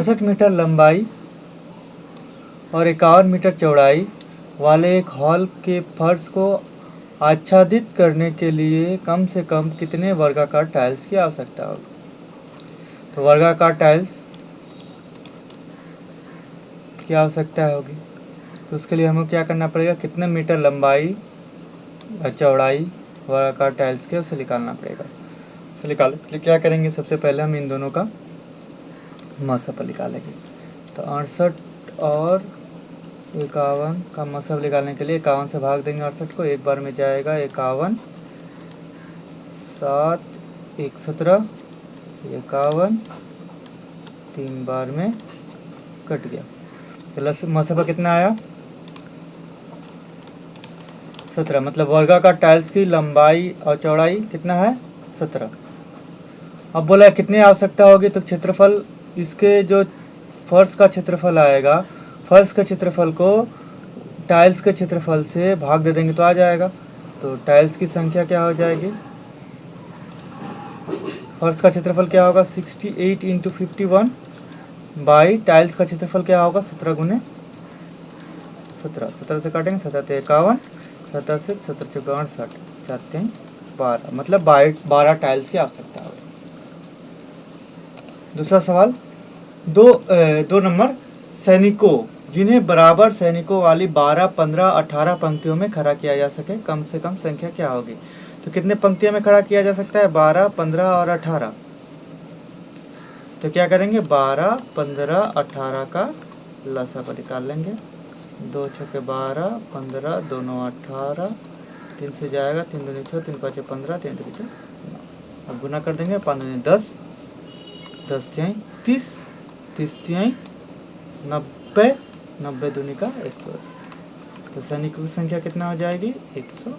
68 metre लंबाई और 51 metre चौड़ाई वाले एक हॉल के फर्श को आच्छादित करने के लिए कम से कम कितने वर्गाकार टाइल्स की आवश्यकता होगी? तो वर्गाकार टाइल्स की आवश्यकता होगी, तो उसके लिए हमें क्या करना पड़ेगा? कितने मीटर लंबाई और चौड़ाई वर्गाकार टाइल्स के उसे निकालना पड़ेगा। उसे निकालने के लिए क्या करेंगे? सबसे पहले हम इन दोनों का मसप निकालेंगे। तो 68 और 51 का मसब निकालने के लिए 51 से भाग देंगे 68 को, एक बार में जाएगा 51, 7 1 17, 51 3 बार में कट गया। तो मसबा कितना आया? 17। मतलब वर्गाकार टाइल्स की लंबाई और चौड़ाई कितना है? 17। अब बोला कितनी आवश्यकता होगी? तो क्षेत्रफल, इसके जो फर्श का क्षेत्रफल आएगा, फर्श के क्षेत्रफल को टाइल्स के क्षेत्रफल से भाग दे देंगे तो आ जाएगा। तो टाइल्स की संख्या क्या हो जाएगी? फर्श का क्षेत्रफल क्या होगा? 68 × 51 बाई टाइल्स का क्षेत्रफल क्या होगा? 17 × 17। 17 से काटेंगे, 17 × 51, 17 से 17 × 62, 4 × 12, मतलब 12 टाइल्स की आवश्यकता होगी। दूसरा सवाल, दो नंबर, सैनिकों जिन्हें बराबर सैनिकों वाली 12, 15, 18 पंक्तियों में खड़ा किया जा सके, कम से कम संख्या क्या होगी? तो कितने पंक्तियों में खड़ा किया जा सकता है? 12, 15 और 18। तो क्या करेंगे? 12, 15, 18 का लसाअ निकाल लेंगे। 2 छक्के 12, 15, दोनों 18, 3 से जाएगा, 3 दूनी 6, 3 5 15, 3 3 9। अब गुना कर देंगे, 5 दूनी 10, 10 तिहाई 30, 30 तिहाई 90, 90 दूनी का 180। तो सैनिकों की संख्या कितना हो जाएगी? 180।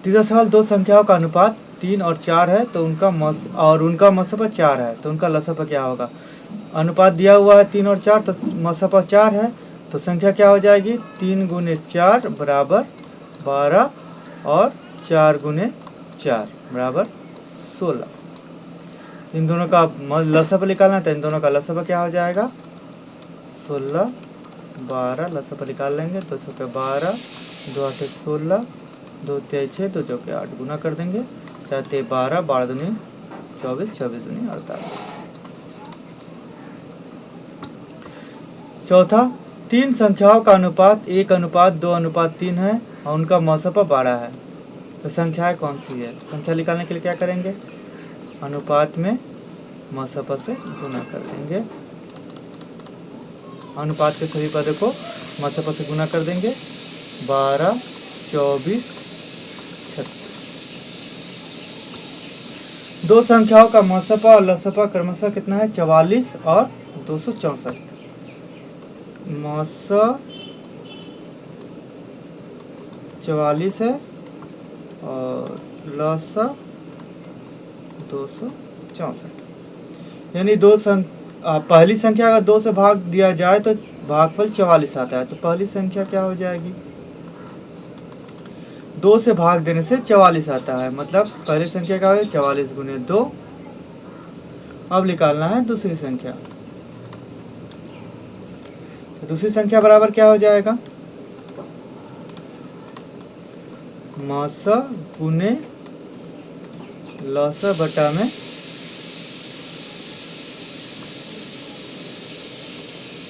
तीसरा सवाल, दो संख्याओं का अनुपात 3 और 4 है तो उनका मसपा 4 है, तो उनका लसपा क्या होगा? अनुपात दिया हुआ है 3 और 4, तो मसपा 4 है, तो संख्या क्या हो जाएगी? 3 × 4 बराबर 12 और 4 × 4 बराबर 16। इन दोनों का लसप निकालना है, तो इन दोनों का लसप क्या हो जाएगा? 16, 12 लसप निकाल लेंगे। 2 छक्के 12, 2 8 16, 2 तिहाई 6, 2 चौके 8, गुना कर देंगे, 4 तिहाई 12, 12 दूनी 24, 24 दूनी 48। चौथा, तीन संख्याओं का अनुपात 1:2:3 है और उनका मसपा 12 है, तो संख्याएं कौन सी है? संख्या निकालने के लिए क्या करेंगे? अनुपात में मसपा से गुना कर देंगे। अनुपात के सभी पदों को मसपा से गुना कर देंगे। 12, 24, 36। दो संख्याओं का मसपा और लसपा क्रमशः कितना है? 44 और 264। मस 44 है और लस 264। यानी पहली संख्या अगर 2 से भाग दिया जाए तो भागफल 44 आता है। तो पहली संख्या क्या हो जाएगी? 2 से भाग देने से 44 आता है, मतलब पहली संख्या क्या है? 44 × 2। अब निकालना है दूसरी संख्या। तो दूसरी संख्या बराबर क्या हो जाएगा? मस गुने लस बटा में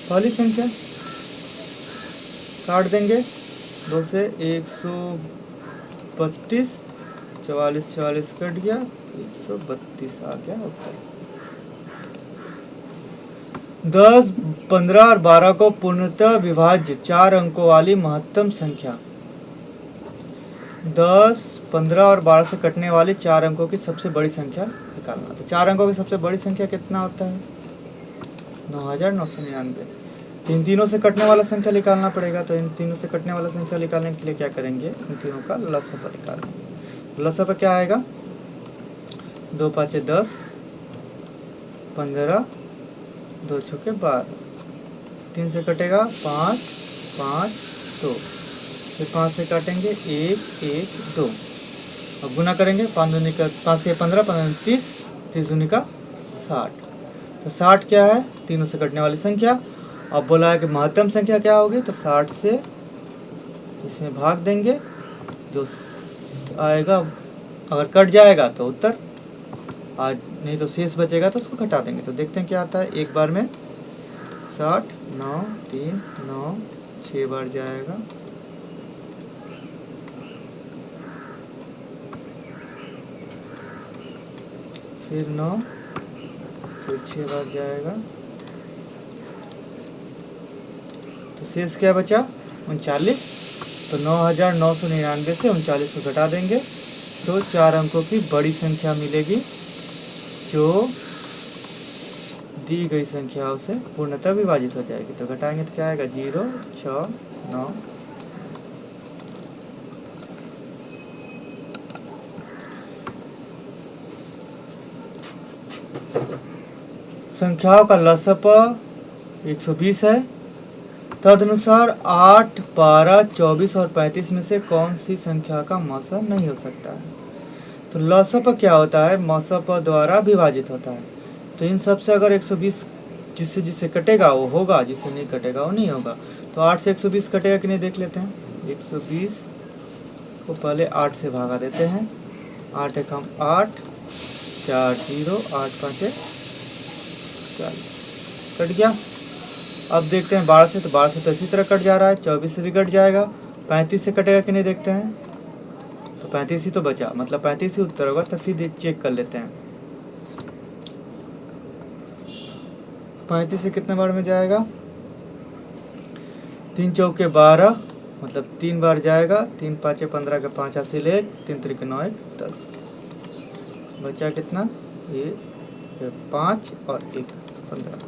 पहली संख्या काट देंगे। 2 से 132, 44 44 कट गया, 132 आ गया उत्तर। 10, 15 और 12 को पूर्णतः विभाज्य 4 अंकों वाली महत्तम संख्या। 10, 15 और 12 से कटने वाली 4 अंकों की सबसे बड़ी संख्या निकालना। तो 4 अंकों की सबसे बड़ी संख्या कितना होता है? 9999। इन तीनों से कटने वाला संख्या निकालना पड़ेगा। तो इन तीनों से कटने वाला संख्या निकालने के लिए क्या करेंगे? इन तीनों का लसअ निकालेंगे। लसअ क्या आएगा? 2 5 10, 15, 2 छक्के 12, 3 से कटेगा 5 5 2, फिर 5 से काटेंगे 1 1 2। अब गुना करेंगे, 5 से 15, 15 30, 30 दूनी का 60। तो 60 क्या है, तीनों से कटने वाली संख्या। अब बोला है कि महत्तम संख्या क्या होगी, तो 60 से इसमें भाग देंगे, जो आएगा अगर कट जाएगा तो उत्तर, आज नहीं तो शेष बचेगा तो उसको घटा देंगे। तो देखते हैं क्या आता है। एक बार में 60, 9, 3, 9, 6 बार जाएगा, फिर 9, फिर 6 बार जाएगा, तो शेष क्या बचा, 39। तो 9999 से 39 को घटा देंगे तो 4 अंकों की बड़ी संख्या मिलेगी, जो दी गई संख्याओं से पूर्णतः विभाजित हो जाएगी। तो घटाएंगे तो क्या आएगा, 0, 6, 9। संख्याओं का लसप 120 है। तदनुसार 8, 12, 24 और 35 में से कौन सी संख्या का मौसा नहीं हो सकता है। तो लसप क्या होता है, मौसप द्वारा विभाजित होता है। तो इन सब से अगर 120 जिससे जिससे कटेगा वो होगा, जिससे नहीं कटेगा वो नहीं होगा। तो 8 से 120 कटेगा कि नहीं देख लेते हैं। 120 को पहले 8 से भागा देते हैं। 8 एक हम 8, 4 0, 8 5 40, कट गया। अब देखते हैं 12 से, तो 12 से तो इसी तरह कट जा रहा है। 24 से भी कट जाएगा। 35 से कटेगा कि नहीं देखते हैं। तो 35 ही तो बचा, मतलब 35 ही उत्तर होगा। तो फिर चेक कर लेते हैं 35 से कितने बार में जाएगा। 3 चौके 12, मतलब 3 बार जाएगा। 3 5 15 के 5 हासिल 1, 3 3 9 1 10, बचा कितना, ये 5 और 1 15।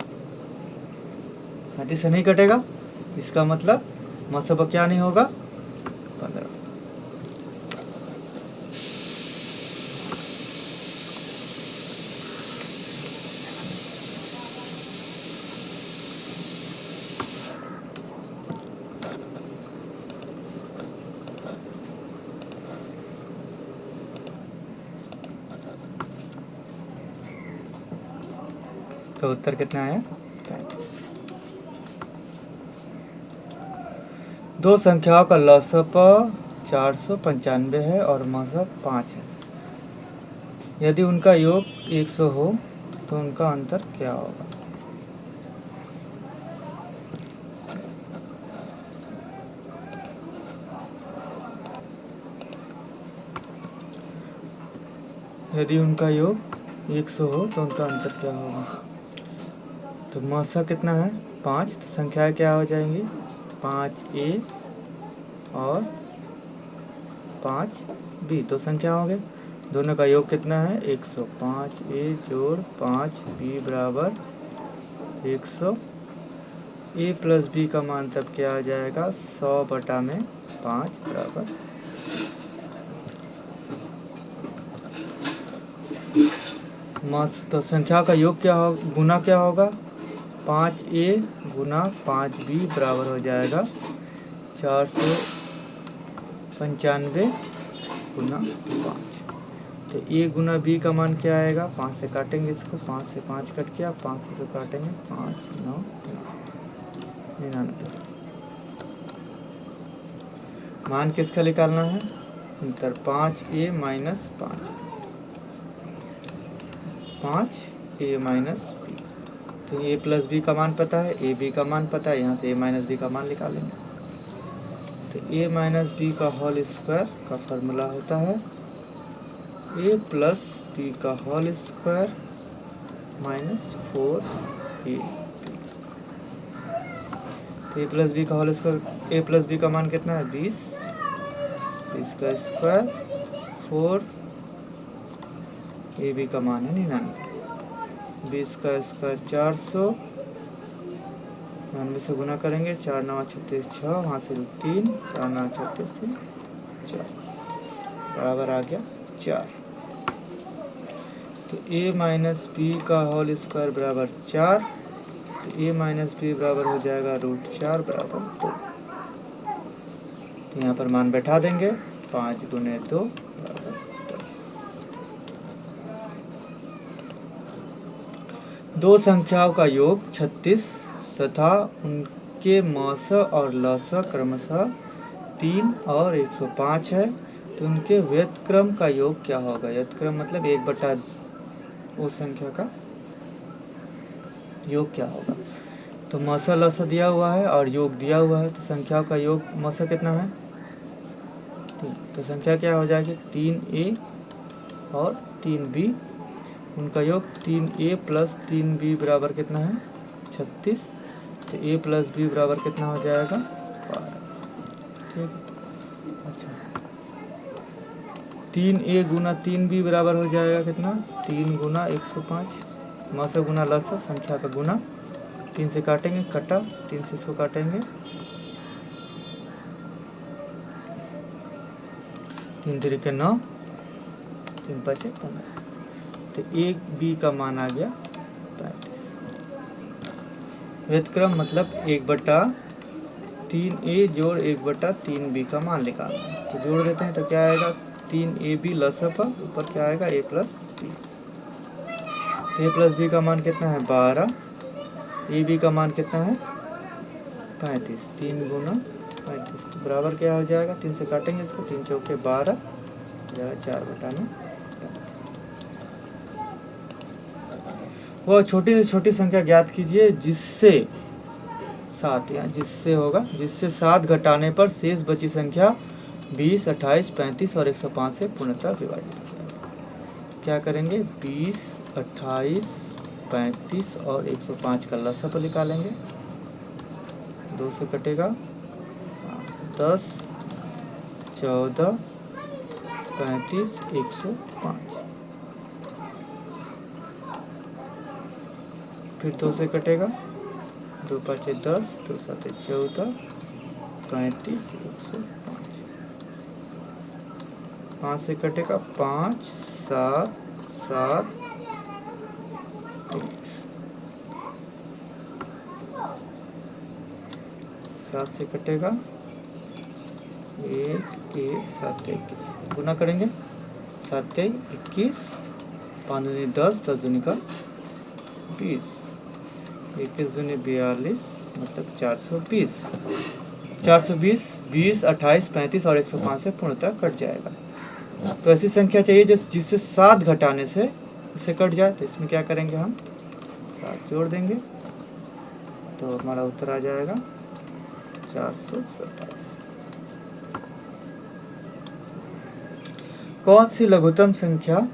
35 से नहीं कटेगा, इसका मतलब मसब क्या नहीं होगा, 15। तो उत्तर कितना आया, 35। दो संख्याओं का लसप 495 है और मसब 5 है। यदि उनका योग 100 हो तो उनका अंतर क्या होगा। यदि उनका योग 100 हो तो उनका अंतर क्या होगा। तो मसा कितना है, 5। तो संख्याएं क्या हो जाएंगी, 5a और 5b, तो संख्या हो गए। दोनों का योग कितना है, 100। 5a जोड़ 5b बराबर 100। a प्लस b का मान तब क्या आ जाएगा, 100 बटा में 5 बराबर। तो संख्या का योग क्या हो, गुना क्या होगा, 5a गुना 5b बराबर हो जाएगा 495 गुना 5। तो a गुना b का मान क्या आएगा, 5 से काटेंगे इसको, 5 से 5 कट गया, 5 से काटेंगे 5 9 99। मान किसका निकालना है, अंतर 5a minus 5a minus b। तो a प्लस बी का मान पता है, ए बी का मान पता है, यहाँ से a माइनस बी का मान निकालेंगे। तो a माइनस बी का होल स्क्वायर का फॉर्मूला होता है a प्लस बी का होल स्क्वायर माइनस 4a। तो a प्लस बी का whole square, a plus b का मान कितना है, 20, 20 का स्क्वायर 4, a बी का मान है 99। 20 का स्क्वायर 400, 99 से गुना करेंगे, 4 9 36 6, वहाँ से 3, 4 9 36 3 4 बराबर आ गया 4। तो a माइनस बी का होल स्क्वायर बराबर 4। तो a माइनस बी बराबर हो जाएगा √4 बराबर 2। तो यहाँ पर मान बैठा देंगे, 5 गुने 2 बराबर 10। दो संख्याओं का योग 36 तथा उनके मस और लस क्रमशः 3 और 105 है, तो उनके व्युत्क्रम का योग क्या होगा। व्युत्क्रम मतलब 1/, उस संख्या का योग क्या होगा। तो मस लस दिया हुआ है और योग दिया हुआ है, तो संख्याओं का योग मस कितना है 3, तो संख्या क्या हो जाएगी 3a और 3b, उनका योग 3a प्लस 3b बराबर कितना है 36, तो a प्लस b बराबर कितना हो जाएगा 12। ठीक है। अच्छा 3a गुना 3b बराबर हो जाएगा कितना 3 गुना 105, मस गुना लस संख्या का गुना, 3 से काटेंगे कटा, 3 से इसको काटेंगे 3 3 9, 3 5 15, तो 1b का मान आ गया 35। व्युत्क्रम मतलब 1/3a जोड़ 1/3b का मान निकालना है, तो जोड़ देते हैं तो क्या आएगा 3ab लस पर ऊपर क्या आएगा a प्लस b, तो a प्लस b का मान कितना है 12, ab का मान कितना है 35, 3 गुना 35 बराबर क्या हो जाएगा 3 से काटेंगे इसको, 3 चौके 12 जाएगा 4/9। वह छोटी से छोटी संख्या ज्ञात कीजिए जिससे 7 या जिससे होगा जिससे 7 घटाने पर शेष बची संख्या 20, 28, 35 और 105 से पूर्णतः विभाजित हो जाएगी। क्या करेंगे 20, 28, 35 और 105 का लसाअ निकालेंगे, 2 से कटेगा 10, 14, 35, 105, फिर 2 से कटेगा 2 5 10, 2 7 14, 35, 105, 5 से कटेगा 5, 7, 7, 7 से कटेगा 1, 1, 7 21, गुना करेंगे 7 21, 5 दूनी 10, 10 दूनी का 20, 21 दूनी 42 मतलब 420, 420, 20, 28, 35 और 105 से पूर्णतः कट जाएगा। तो ऐसी संख्या चाहिए जिससे 7 घटाने से इससे कट जाए, तो इसमें क्या करेंगे हम 7 जोड़ देंगे, तो हमारा उत्तर आ जाएगा 427। कौन सी लघुत्तम संख्या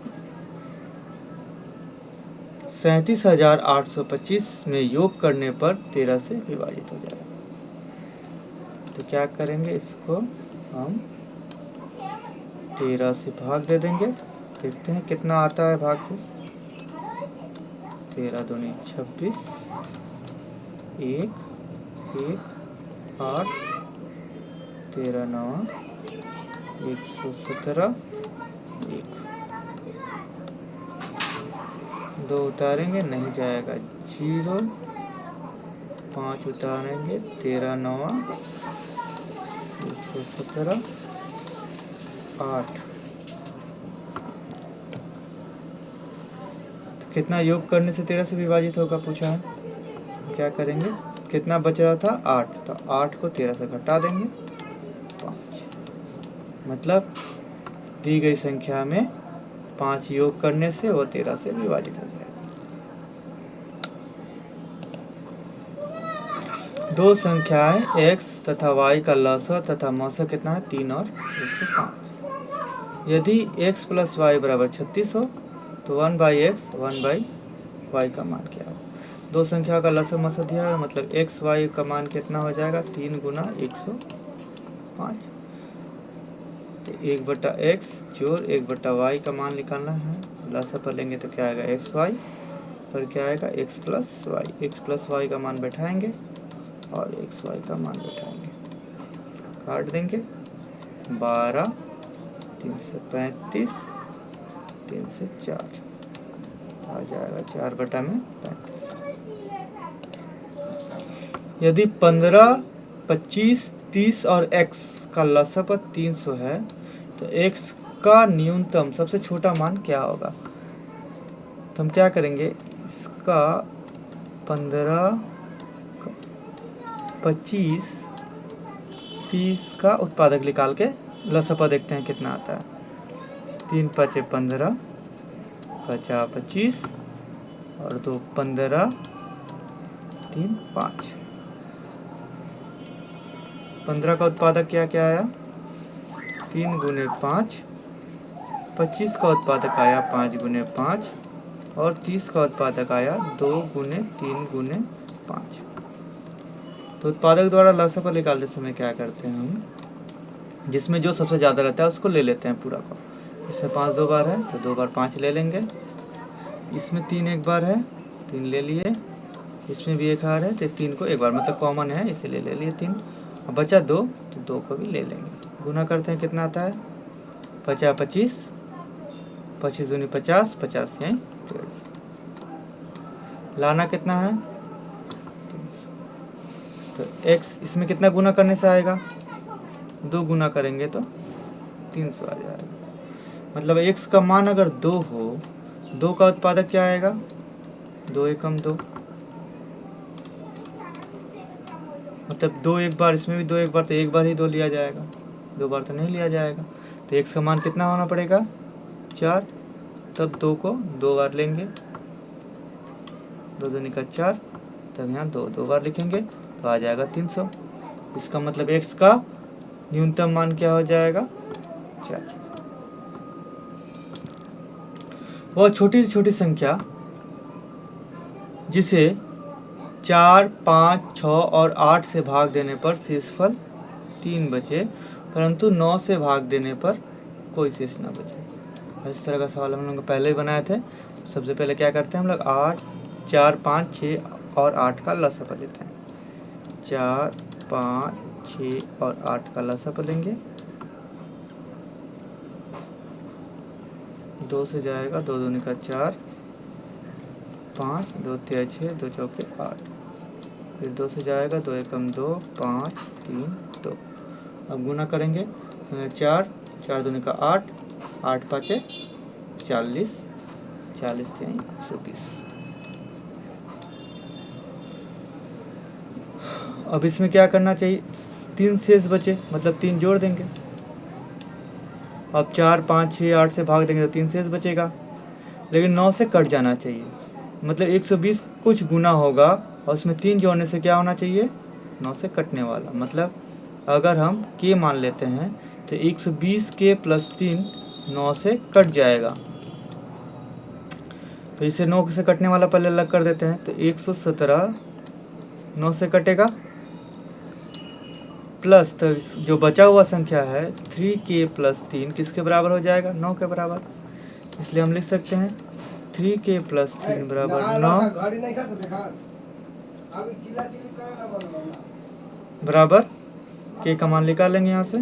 37,825 में योग करने पर 13 से विभाजित हो जाएगा। तो क्या करेंगे इसको हम 13 से भाग दे देंगे, देखते हैं कितना आता है भाग से। 13 दूनी 26, 1, 1, 8, 13 9 117, 1, 2 उतारेंगे नहीं जाएगा 0, 5 उतारेंगे 13 9 117, 8, तो कितना योग करने से 13 से विभाजित होगा पूछा है। क्या करेंगे कितना बच रहा था 8, तो 8 को 13 से घटा देंगे 5, मतलब दी गई संख्या में 5 योग करने से वो 13 से विभाजित हो जाएगा। दो संख्याएं x तथा y का लसाअ तथा मसाअ कितना है 3 और 105। यदि x प्लस वाई बराबर 36 हो तो 1/x 1/y का मान क्या हो। दो संख्या का लसाअ मसाअ दिया है, मतलब x y का मान कितना हो जाएगा 3 गुना 105, तो 1/x जोड़ 1/y का मान निकालना है। लसाअ पर लेंगे तो क्या आएगा xy पर क्या आएगा x प्लस वाई का मान बैठाएंगे और xy का मान बैठाएंगे, काट देंगे 12, 3 से 35, 3 से 4 आ जाएगा 4/35। यदि 15, 25, 30 और x का लसाअ 300 है तो x का न्यूनतम सबसे छोटा मान क्या होगा। तो हम क्या करेंगे इसका 15, 25, 30 का उत्पादक निकाल के लसपा देखते हैं कितना आता है। 3 5 15, 50 25 और 2 15, 3 5। 15 का उत्पादक क्या क्या आया? 3 गुने 5। 25 का उत्पादक आया 5 गुने 5 और 30 का उत्पादक आया 2 गुने 3 गुने 5। तो उत्पादक द्वारा लसपा निकालते समय क्या करते हैं हम, जिसमें जो सबसे ज़्यादा रहता है उसको ले लेते हैं पूरा का। इसमें 5 2 बार है तो 2 बार 5 ले लेंगे। इसमें 3 एक बार है, 3 ले लिए। इसमें भी एक हार है तो 3 को एक बार, मतलब कॉमन है इसीलिए ले लिए 3। अब बचा 2 तो 2 को भी ले लेंगे। गुना करते हैं कितना आता है? 50 25, 25 दूनी 50, 50 यहीं 150। लाना कितना है? 300। तो x इसमें कितना गुना करने से आएगा? 2 गुना करेंगे तो 300 आ जाएगा। मतलब x का मान अगर 2 हो, 2 का उत्पादक क्या आएगा? 2 एकम 2, मतलब 2 एक बार, इसमें भी 2 एक बार, तो एक बार ही 2 लिया जाएगा, 2 बार तो नहीं लिया जाएगा। तो x का मान कितना होना पड़ेगा? 4। तब 2 को 2 बार लेंगे, 2 दूनी का 4, तब यहाँ 2 2 बार लिखेंगे तो आ जाएगा 300। इसका मतलब x का न्यूनतम मान क्या हो जाएगा? 4। वह छोटी से छोटी संख्या जिसे 4 5 6 और 8 से भाग देने पर शेषफल 3 बचे, परंतु 9 से भाग देने पर कोई शेष न बचे। इस तरह का सवाल हम लोग पहले ही बनाए थे। सबसे पहले क्या करते हैं हम लोग? 8 4 5 6 और 8 का लसपा लेते हैं। 4 5 6 और 8 का लसपा लेंगे। 2 से जाएगा, 2 दूनी का 4, 5 2 3 6 2 चौके 8। फिर 2 से जाएगा, 2 एकम 2, 5 3 2। अब गुना करेंगे, 4 4 दूनी का 8, 8 5 40, 40 3 120। अब इसमें क्या करना चाहिए? 3 शेष बचे, मतलब 3 जोड़ देंगे। अब 4 5 6 8 से भाग देंगे तो 3 शेष बचेगा, लेकिन 9 से कट जाना चाहिए। मतलब 120 कुछ गुना होगा और उसमें 3 जोड़ने से क्या होना चाहिए? 9 से कटने वाला। मतलब अगर हम k मान लेते हैं तो 120 k प्लस 3 9 से कट जाएगा। तो इसे 9 से कटने वाला पहले अलग कर देते हैं। तो 117 9 से कटेगा, प्लस तो जो बचा हुआ संख्या है 3k प्लस 3 किसके बराबर हो जाएगा? 9 के बराबर। इसलिए हम लिख सकते हैं 3k प्लस 3 बराबर 9 बराबर k का मान निकालेंगे यहाँ से।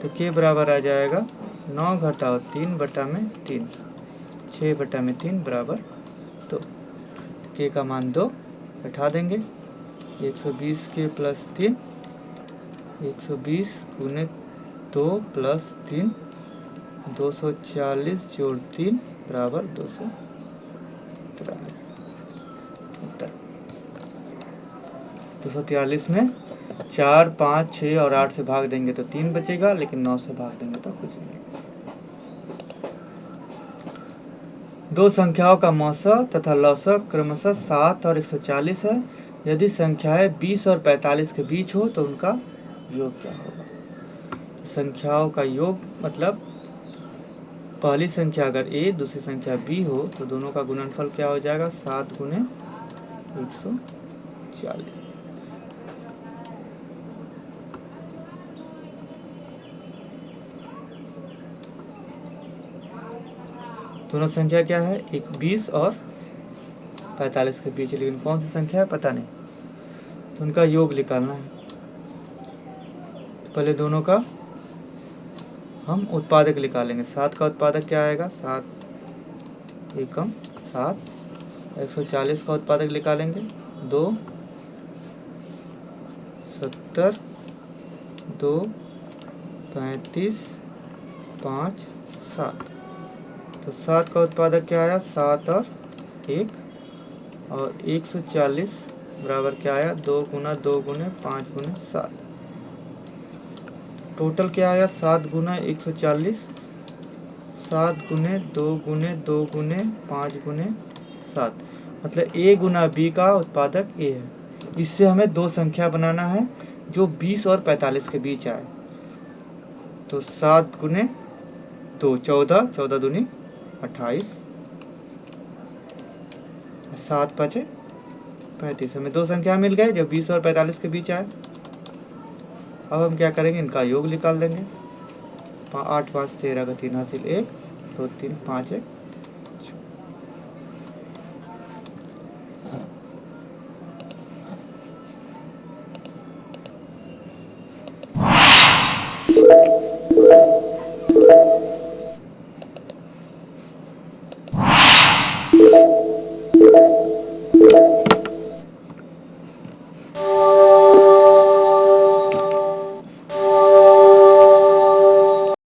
तो k बराबर आ जाएगा 9 घटाओ 3 बटा में 3, 6 बटा में 3 बराबर 2। k का मान 2 बैठा देंगे। 120 k प्लस 3, 120 गुने 2 प्लस 3, 240 जोड़ 3 बराबर 243। उत्तर 243 में 4 5 6 और 8 से भाग देंगे तो 3 बचेगा, लेकिन 9 से भाग देंगे तो कुछ नहीं। दो संख्याओं का मौसा तथा लौसा क्रमशः 7 और 140 है। यदि संख्याएं 20 और 45 के बीच हो तो उनका योग क्या होगा? संख्याओं का योग मतलब पहली संख्या अगर a दूसरी संख्या b हो तो दोनों का गुणनफल क्या हो जाएगा? 7 गुने 140। दोनों संख्या क्या है? एक 20 और 45 के बीच, लेकिन कौन सी संख्या है पता नहीं, तो उनका योग निकालना है। तो पहले दोनों का हम उत्पादक निकालेंगे। 7 का उत्पादक क्या आएगा? 7 एकम 7। 140 का उत्पादक निकालेंगे 2 70, 2 35 5 7। तो 7 का उत्पादक क्या आया? 7 और 1 और 140 बराबर क्या आया, 2 गुना 2 गुने 5 गुने 7। टोटल क्या आया, 7 गुना 140, 7 गुने 2 गुने 2 गुने 5 गुने 7, मतलब ए गुना बी का उत्पादक ए है। इससे हमें दो संख्या बनाना है जो 20 और 45 के बीच आए। तो 7 गुने 2 14, 14 दूनी 28, 7 5 35। हमें दो संख्या मिल गए जो 20 और 45 के बीच आए। अब हम क्या करेंगे, इनका योग निकाल देंगे। 8 5 13 का 3 हासिल 1, 2 3 5 1